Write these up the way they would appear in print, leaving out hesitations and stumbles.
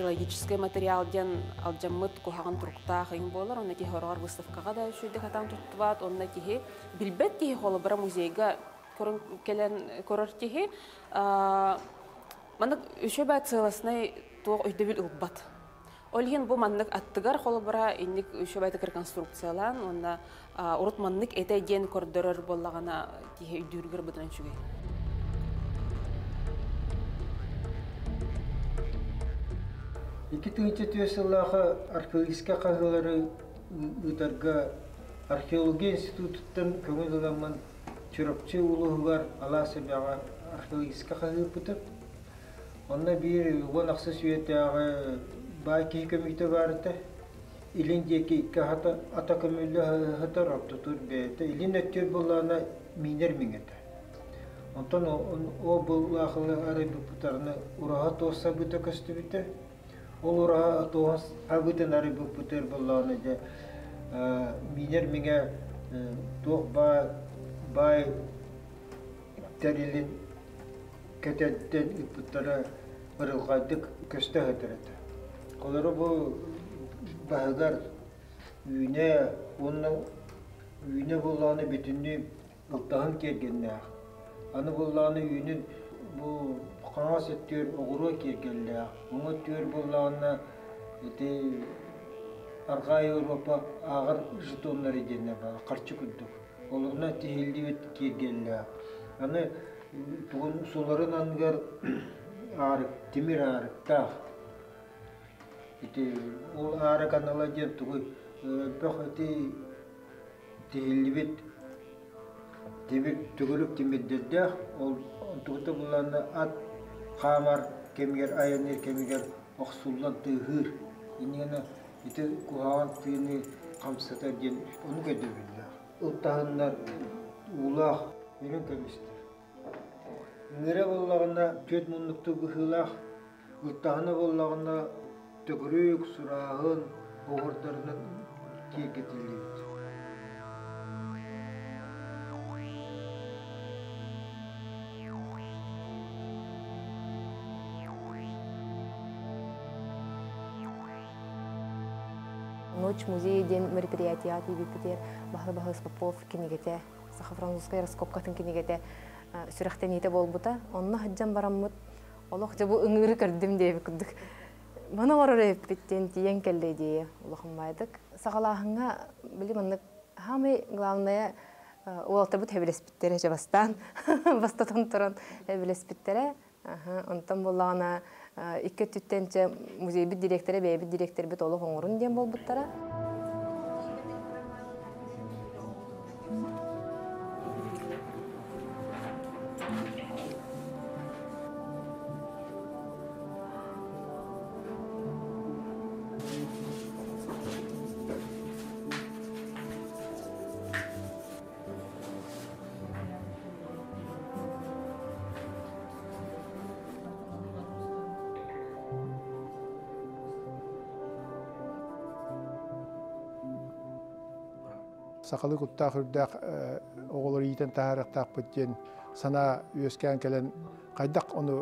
археологический материал ден алжаммыт кухаган туруктаа хыйын болар, онна ки хорор выставкага да шүйдек атан туттубат, онна ки билбет ки холобра музейга көрөр ки мандык үшө бат сыласны туох өйдөбүл ылбат. Олген бу мандык аттыгар холобра инник үшө бат реконструкциялан, онна урут мандык эте ден кордорор боллагана ки үйдүргөр бутан чүгөй. Икитинче түйесіллағы археологическа қағылары ұтарға археология институттан көңіл ұламын чүріпчі ұлығы ала себяға археологическа қағыл бұтып. Онна бір оң ақсы сүйеттіғі бай кей көмейті барыты. Илін декі иккі ата көмейлі ғытар аптытыр бәйті. Илін өттер болағына минер меңеті. Онтан о бұл ақылы әрі бұптарыны ұраға тоқса бұты көсті біті. Ол ұраға тоғыз әбітін әрі бұптыр болағына де минер меңе тоқ бай тәрелін кәтәттен үппіттары ұрылғайдық көсті ғытырыды. Қолары бұл бағығар үйіне болағына бетінні ұлтағын кергенне ақ. Аны болағына үйінің бұл қаңас өттер оғыруа кергенле ақ. Оңы төр болағына арға Европа ағыр жытонлар еденне баға, қарчы күддік. Олығына тейілді өт кергенле ақ. Аны тұғын соларын аңғар арық, темір арық, тақ. Ол арық анала ден тұғы бақ тейілді бет Дебек түгілік темеддерде ол тұғыты бұланы ат, қамар, кемегер, айанер, кемегер, оқсулан тұғыр. Инені еті құғаған түйіні қамсатар ден оны көді білді. Ұлттағынлар ұлақ, үйін көместер. Үңірі болағына төт мұндықты бұхылақ, ұлттағыны болағына түгірік, сұрағын, оғырдарының кекетілді. Ночь музей день мероприятия бипетер бахы Попов кинегете сахафранцузская раскопкатын кинегете сүрәхтәните болбута онна хаҗҗан бараммыт олох җабу ыңгыры кырдым дип күддүк мана орыры биттен тиен келде ди улахмайдык сагалахыңа билимнек хамы главное олта бу тебелес биттере жабастан бастатан туран тебелес биттере онтан буллагана икки түттенче музей бит директоры бейбит директор бит олох оңорун ден болбуттара. Сақалы құттақ үрдәқ оғылыр ейтен тағарықтақ бүттен сана өскен кәлін қайдақ оны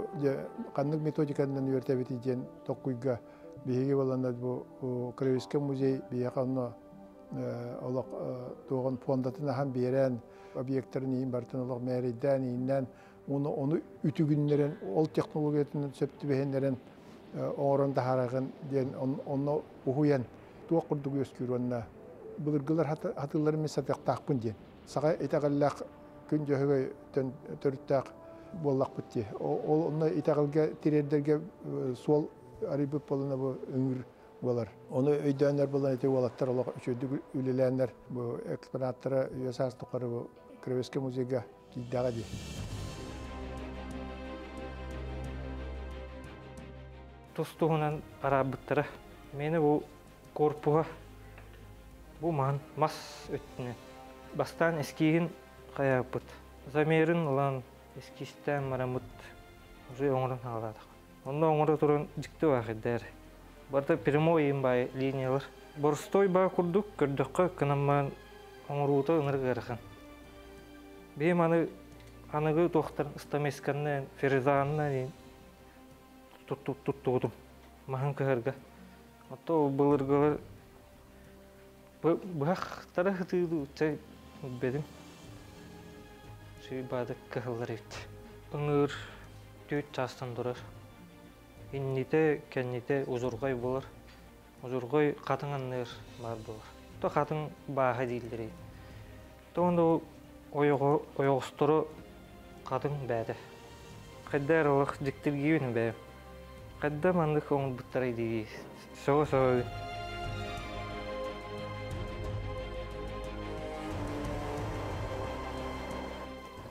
қандық методикадан өрті бетейден тоққүйға бейге боланды бұл Краевский музей бейеқа оны олық тоғын фондатын ахан берен объекттарын ең бартын олық мәрейденейіннен оны үтігінлерін ол технологиятын сөпті бейіндерін оңырын тағарағын ден оны ұхуян туақ құрдық өскүрінна Бұлырғылар хатылары мен сатықтақ бұнден. Саға етағаллақ күн жөгі түрттақ боллақ бұтте. Ол оны етағалға терердерге сол арибіп болына бұл үңір болар. Оны өйдәнер болан ете олаттар олақ үшөйдік үлеләнер бұл экспонаттары өсас тұқары бұл Краевский музейға кейдіға де. Тұстуғынан арабыттары. Мені бұл корпуға Бу мас өттіне. Бастан эскигин қаяпыт. Замерин олан эскистен марамыт уже оңырын аладық. Онда оңыры тұрын жікті вақыддар. Барда прямой бай линиялар. Борстой ба күрдік көрдіққа кінаман оңыруыта ұңыр ғарықын. Бейм анығы тоқтарын ұстамесканнан, феризанынан тұттудым. махан кыһырга. Ото былыргылар бахтара хытыды үтсэ бедим. Ши бады кыһыллар ит. Ыңыр түйт частан durар. Инните кенните узургай болар. Узургай катыңанныр бар болар. То катың баха дилдири. Тоонда ойогостору катың бәді. Кайдар алах диктиргиюн бә. Кайда мандык оң буттарай диги. Соо.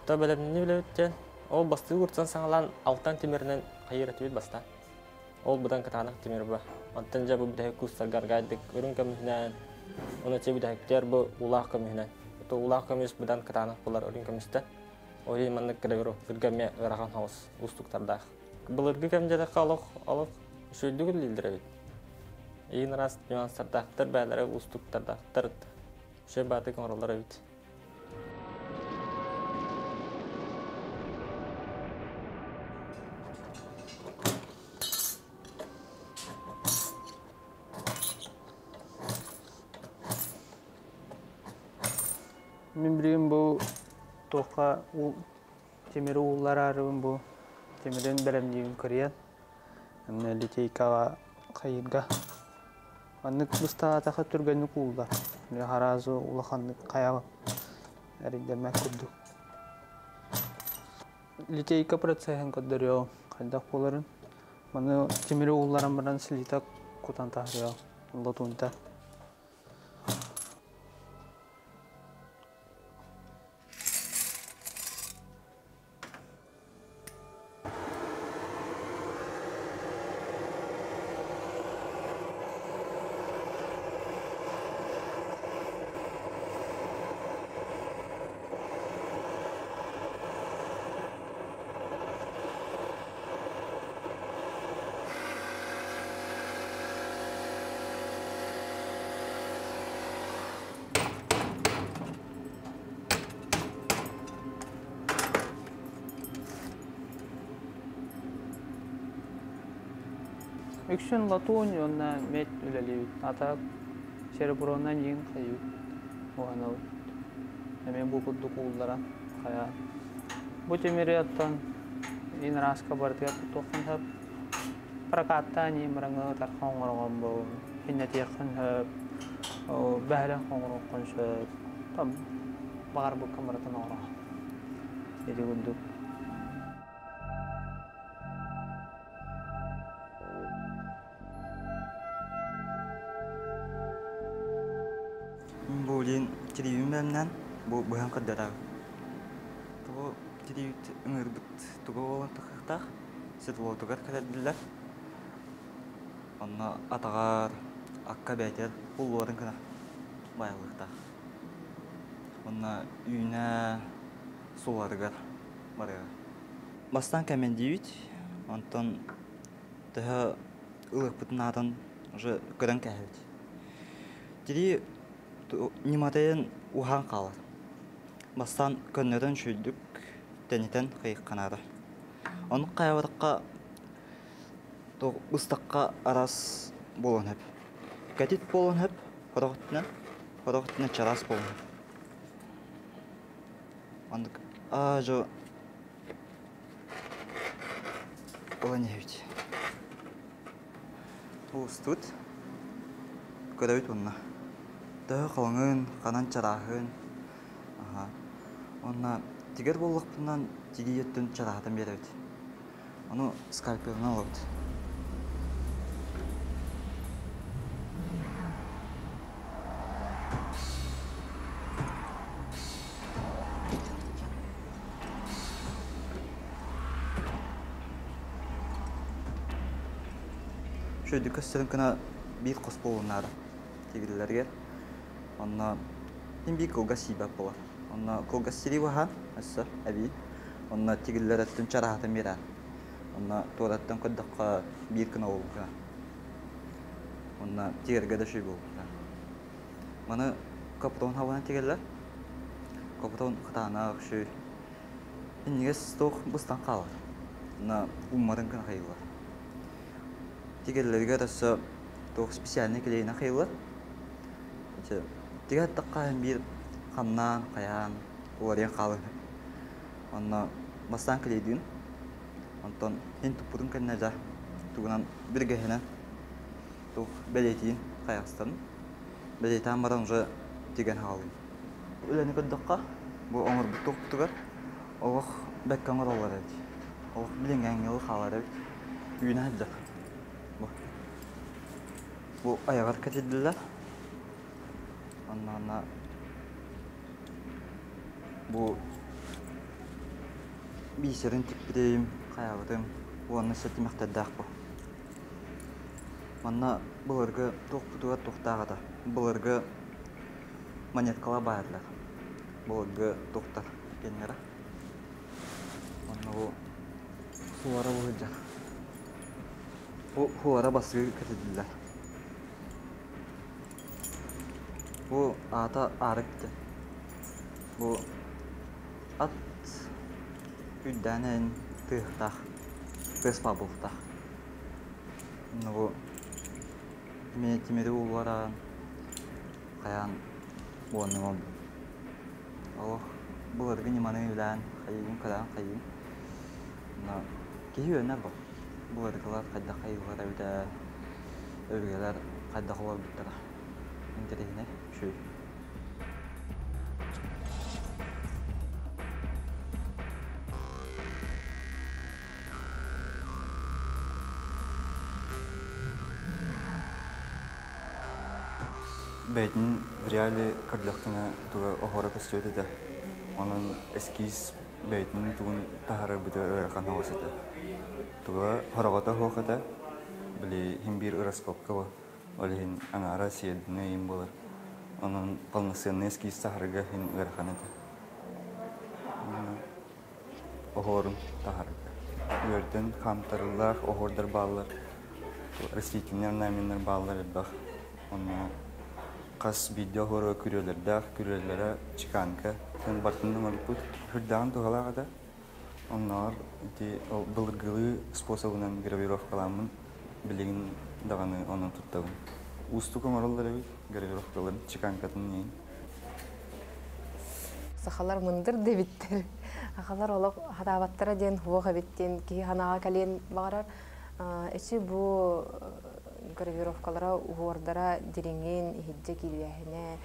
Та белемни билебиттен. Ол басты уртсан саңалан алтан темиринен кайыр этибит баста. Ол будан катанак темир ба. Антан жабы бидэ кустар гаргайдык өрүн каминен. Оны чебидэ тер бу улах каминен. То улах камис будан катанак булар өрүн камисте. Ой мандык кырыгыру гыргаме ыраган хаус устуктарда. Булыргы камжада калык алып шөлдүгүл лилдиребит. Эйин раз нюанстарда тер бәләре устуктарда тер. Шө баты конроллар бит. Мен билем бу тока темир уулар арыбын бу темирден беремдигин көрөйөн. Эмне литейкага кайырга. Аннык бустага така түргөнүк уулдар. Мен харазы улаханнык каягы. Эридемек курду. Литейка процессын көдөрөй, кайдак боларын. Маны темир ууларым менен силитак кутан тахрыя. Лотунта. Үксүн латуун онна мет үлелибит. Атак серебронан ең кайып. Оғана өт. Эмен бу куддук уулдаран кая. Бу темирияттан ин раска бартыгат тоқын хап. Прокаттан ең мыраңы тархан ғырған бұл. Хиннет еқін хап. Бәхлен қоңырықын сөп. Там бағар бұл камаратын оғыра. Еди күндік. Болин тирибин бэмнэн бу быхан каддараг. Того тирибит ыңырбыт туга болан тахтах сетлотугар кадардылар. Онна атагар акка бәйтер булларын кына байлыктах. Онна үйнә суларыгар барыга. Бастан кәмен дивит, онтон тәһә ылыпытын атын уже көрән кәһәбит. Тири Ниматайын ухан қалар. Бастан көннерін шүйдік, тәнетен қиық қанады. Оны қайварыққа, ұстаққа арас болын әп. Кәтет болын әп, қорғытына чарас болын әп. Оны ажо болын әбет. Ұстыд, көрәуіт онына. Тағы қалыңын, қанан чарағын. Онна тигер болуқпынан тиги еттін чарағын береді. Оны скальпеліне алады. Шөйді көстерін кіна бейт қос болуынады тигерлерге. Онна имби колгас сибап болар. Онна колгас сири вахан, асса, аби. Онна тигиллер аттын чарахатын беран. Онна туараттан көддаққа бир кына болуға. Онна тигерге да шүй болуға. Маны каптон хавана тигерлер. Каптон қытана шүй. Иннегес тоқ бұстан қалар. Онна уммарын кына қайылар. тигеллерге тасса тох специальный клейна хыйлар. Тигәт таккан бир камнан, каян, уларга калыр. Анна бастан клейдин. Антон ин тупудун кеннәдә. Тугынан бирге хәнә. Тух белетин каястан. Белетан баран уже тигән хал. Үләне каддакка бу оңор бутук тугар. Ох бәккән оралар ди. Ох биленгән ел халар ди. Үйнә хәддә. Бу аягар кәтелдиләр. Анна bu бисерин типпидейм, каябытым, уанны сетимектеддак бу. Манна буларга тохпутуга тохтагада, буларга монеткала баарлар. Буларга тохтар кеннера. Манна бу хуара булыжа. Бу хуара басы кетедилер. Бу ата арыкты. Бу ат үддәнен тыhtах, тыспа бултах. Бу метимере улара каян буны мон. Ох, буларга ниманы үлән, кайын кадан кайын. На кийөне бу. Буларгалар кайда кайылар әүдә. Өлгәләр кайда хавар биттәр. Интересне şu. Бәйтін в реале кардляқтына туға оғара көстөйді да. Оның эскиз бәйтін туғын тағары бүді өрәқан ауысыды. Туға хорағата хоқыда білі химбир ыраскопка ба. Олеген аңара сейдіне ем болар. Onun полноценный эскиз тағарыға хин өрәқан еді. Оғырын тағарыға. Өрден қамтарылар, оғырдар балар. Растительный орнаменттер балар еді. Қас видео хоры күрелері чиканка. Sen бартында мөлпүт хүрдән тугалага. Onlar былыргылы способынан гравировкаламын билеген даганы онун туттагын. Усту комараллары гравировкаларын чиканкатын нейин. Сахалар мындыр дебиттер. Ахалар олық хатабаттара ден хуга биттен ки ханага кален багарар. Эчи бу гравировкалара уордара диреңген ихидже килбяхине.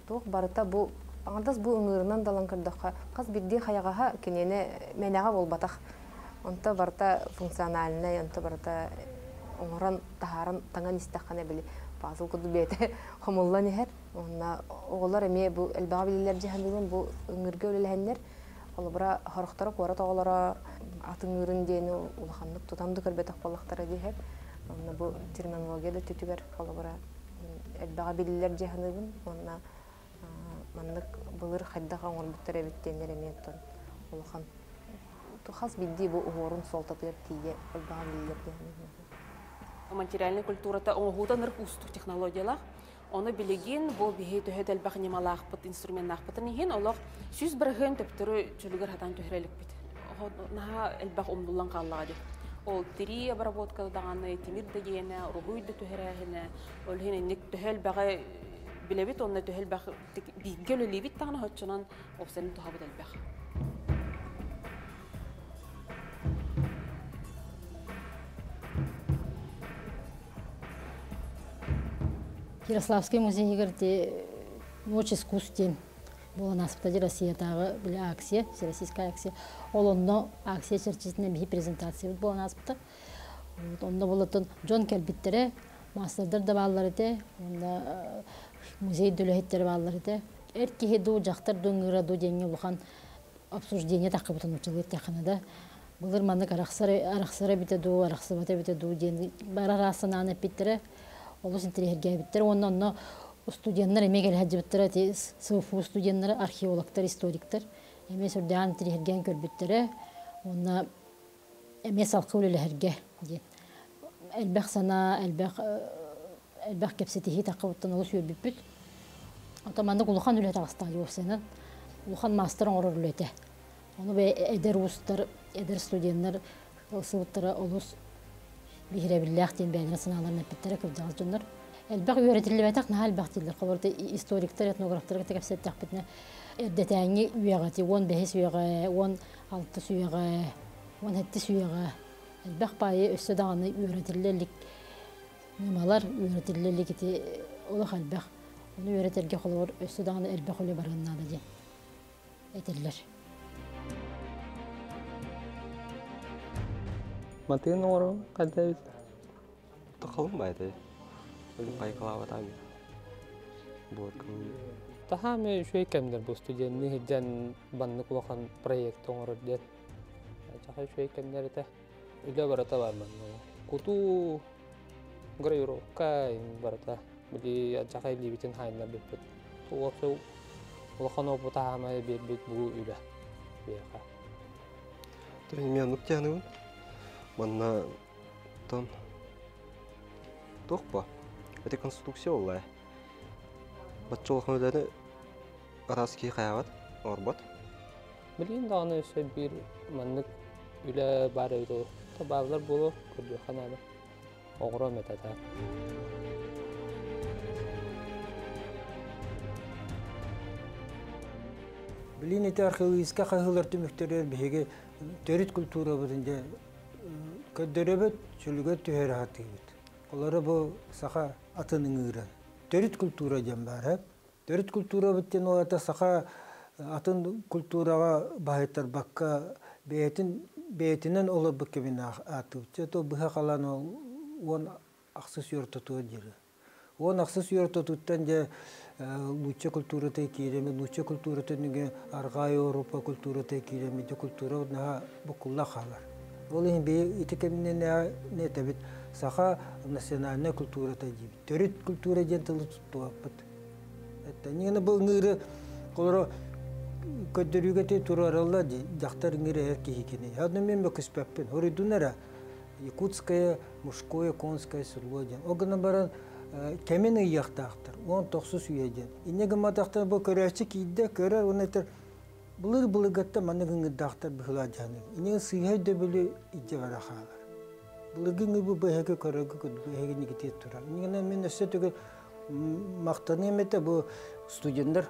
Тук барыта бу аңдас бу ыңырынан далан кырдакка каз бирди хаягага кенене менага болбатак. Онта барта функциональный, онта барта оңоран тахарын таңан истаккана били базыл куду бете хомуллан ихер. Онна оголар эме бу элбага билилер жаһандыгын бу ыңырга өлеләһеннер. Олбара харыктары кора тагалара атыңырын дени улаханнык тутамды көрбетак балактары дихеп. Онна бу терминологияда түтүгөр олбара элбага билилер жаһандыгын онна маннык былыр хайдага оңорбуттар эбиттенер эметтон улахан тухас бидди бу уорун солтатыр тие элбага билилер жаһандыгын. Материальный культурата оңгутаныр устук технологиялар. Оны билеген бу бихе төһөт элбах немалаахпыт инструментаахпытын иһин олох сүз бирген төптөрү чөлүгөр хатан төһрелик бит. Наха элбах умдуллан каллады. Ол тири обработка даганы тимир дегене рубуйды төһрәһенә ол хинник төһел бага билебит онны төһел бах бигеле либит тагына хотчунан опсен тухабыт элбах. Ярославский музей игры «Ночь искусстен». Была нас в России, это была акция, всероссийская акция. Олонно акция черчисная презентация была нас в онда была тон Джон Кербиттере, мастердер давалларыте, онда музей дөлөһеттер балларыте. Эрки хеду жактар дөңгүрәду деңге булган обсуждение такыбытын учылып таханада. Булар мандык араксары битеду, араксыбата битеду ден барарасынан питтере. Олус интерьерге биттер, онно студенттер эмегел хаҗибеттер, сыфу студенттер, археологтар, историктер, эмес үрдән интерьерген көрбүттер, онна эмес алкылыларга ди. Элбәх сана, элбәх кепсетихи такыбыттан олус үрбүт. Атаманды улухан үләт астан юсенен, улухан мастер оңрылыты. Оны бе эдер устар, эдер студенттер, сыуттары олус бихире биллях тен бәдән сыналарына питтере кылдыгыз жоннор. Элбак үйрәтелеп атак нахал бактылар. Колорда историктер, этнографтар тәкәфсәт тәхбитне эрдәтәңге үйәгәти 10 бәһис үйәгә, 16 үйәгә, 17 үйәгә. Элбак байы өстә даганы үйрәтелерлек немалар үйрәтелерлек ите олы халбак. Аны үйрәтергә колор өстә даганы элбак үле барганнады ди. Әйтерләр. Матын ору кадәй. Тахалым байды. Ölüm kayıkalağı tabi. Bu Taha me şöyle kemler bu stüdyen nihiden banlı kulakan proyekt onuyor diye. Taha şöyle kemler ete. Öyle barata var mı? Kutu grayro kay barata. Bili taha libitin hayna bipet. Tuğ şu kulakan o bu taha me bir bu öyle. Biyaka. Tabii mi nuktanı? Bana tam Тохпа. Это конструкция олай. Батчолхын өдәне араски хаяват, орбат. Билин даны өсө бир маннык үле бар өйдө. Табалар болу көрдү ханада. Огро метада. Билин эти археологический хагылар төмөктөрөр биге төрүт культура бутунда көдөрөбөт чөлгө төһөр хатыбыт. Олары bu saha atının ıra. Törüt kultura jambar. Törüt kultura bitten o ata saha atın kulturaga bahetar bakka beyetinden olup bakkemin atıp. Çeto bıha kalan on aksız yortutu jiri. On aksız yortututtan je Lucha kultura tekiremi, Lucha kultura tenige Argay Avrupa kultura tekiremi, je kultura naha bukulla kalar. Olin bir itikemine ne tabit saha nasyonalne kultura tajibi. Törüt kultura jentalı tuttuapet. Etta niyana bu ngire koloro ködürüge te turaralla jaktar ngire erki hikini. Hadne men bakıspeppen. Hori dunara Якутская, мужское, конское сырвоген. Огна баран кемене яхтахтар. Он тохсус уеден. Инеге матахтар бу көрәчи кийде көрәр он этер булыр гатта маныгын дахтар бихла жаны. Инеге сыйхай да биле иҗе бара халар. Булыгын бу беге көрәгә көд беге нигите тура. Инеге мен өсөтөгө мактаны эмете бу студенттер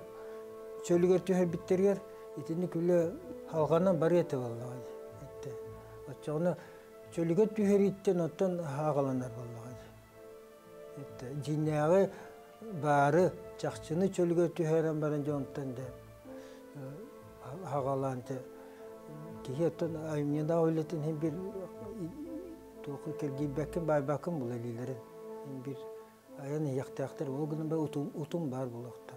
чөлгөр төһөр биттергер. Итини күлө халганан бар эте баллар. Этте. Ачыгына Çölüge tüheritten otan hağalanlar vallahi. Evet, cinnağı barı çakçını çölüge tüheren barınca ondan da hağalandı. Ki otan ayımnya da öyletin hem bir toku kelgi bakın bay bakın bulalilerin. Hem bir ayağını yaktaktır. O günün bir utum var bulakta.